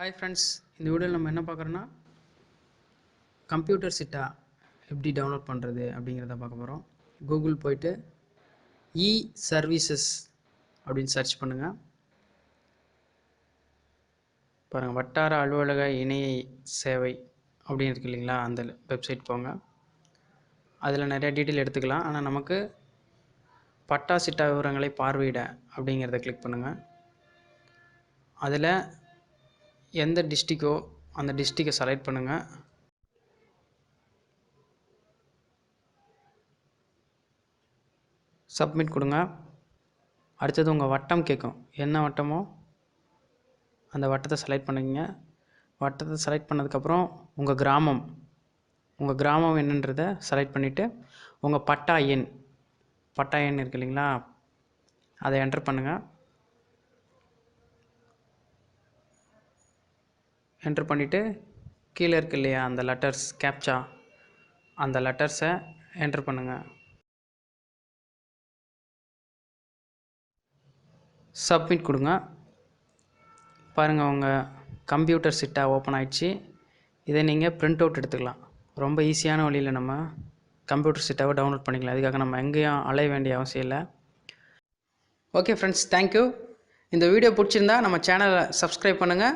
Hi friends, இந்த வீடியோவில் நம்ம என்ன பார்க்குறோன்னா கம்ப்யூட்டர் சிட்டா எப்படி டவுன்லோட் பண்ணுறது அப்படிங்கிறத பார்க்க போகிறோம். கூகுள் போய்ட்டு இ சர்வீசஸ் அப்படின்னு சர்ச் பண்ணுங்கள். பாருங்கள், வட்டார அலுவலக இணைய சேவை அப்படின்னு இருக்கு இல்லைங்களா, அந்த வெப்சைட் போங்க. அதில் நிறைய டீட்டெயில் எடுத்துக்கலாம். ஆனால் நமக்கு பட்டா சிட்டா விவரங்களை பார்வையிட அப்படிங்கிறத கிளிக் பண்ணுங்கள். அதில் எந்த டிஸ்ட்ரிக்கோ அந்த டிஸ்ட்ரிக்கை செலக்ட் பண்ணுங்கள். சப்மிட் கொடுங்க. அடுத்தது உங்கள் வட்டம் கேட்கும். என்ன வட்டமோ அந்த வட்டத்தை செலக்ட் பண்ணிக்கங்க. வட்டத்தை செலக்ட் பண்ணதுக்கப்புறம் உங்கள் கிராமம் என்னன்றதை செலக்ட் பண்ணிவிட்டு உங்கள் பட்டா எண் இருக்கு இல்லைங்களா, அதை என்டர் பண்ணுங்கள். என்டர் பண்ணிவிட்டு கீழே இருக்கு இல்லையா அந்த லெட்டர்ஸ் கேப்சா, அந்த லெட்டர்ஸை என்டர் பண்ணுங்கள். சப்மிட் கொடுங்க. பாருங்கள், உங்கள் கம்ப்யூட்டர் சிட்டா ஓப்பன் ஆகிடுச்சு. இதை நீங்கள் பிரிண்ட் அவுட் எடுத்துக்கலாம். ரொம்ப ஈஸியான வழியில் நம்ம கம்ப்யூட்டர் சிட்டாவை டவுன்லோட் பண்ணிக்கலாம். அதுக்காக நம்ம எங்கேயும் அலைய வேண்டிய அவசியம் இல்லை. Okay friends, thank you. இந்த வீடியோ பிடிச்சிருந்தா நம்ம சேனலை சப்ஸ்கிரைப் பண்ணுங்கள்.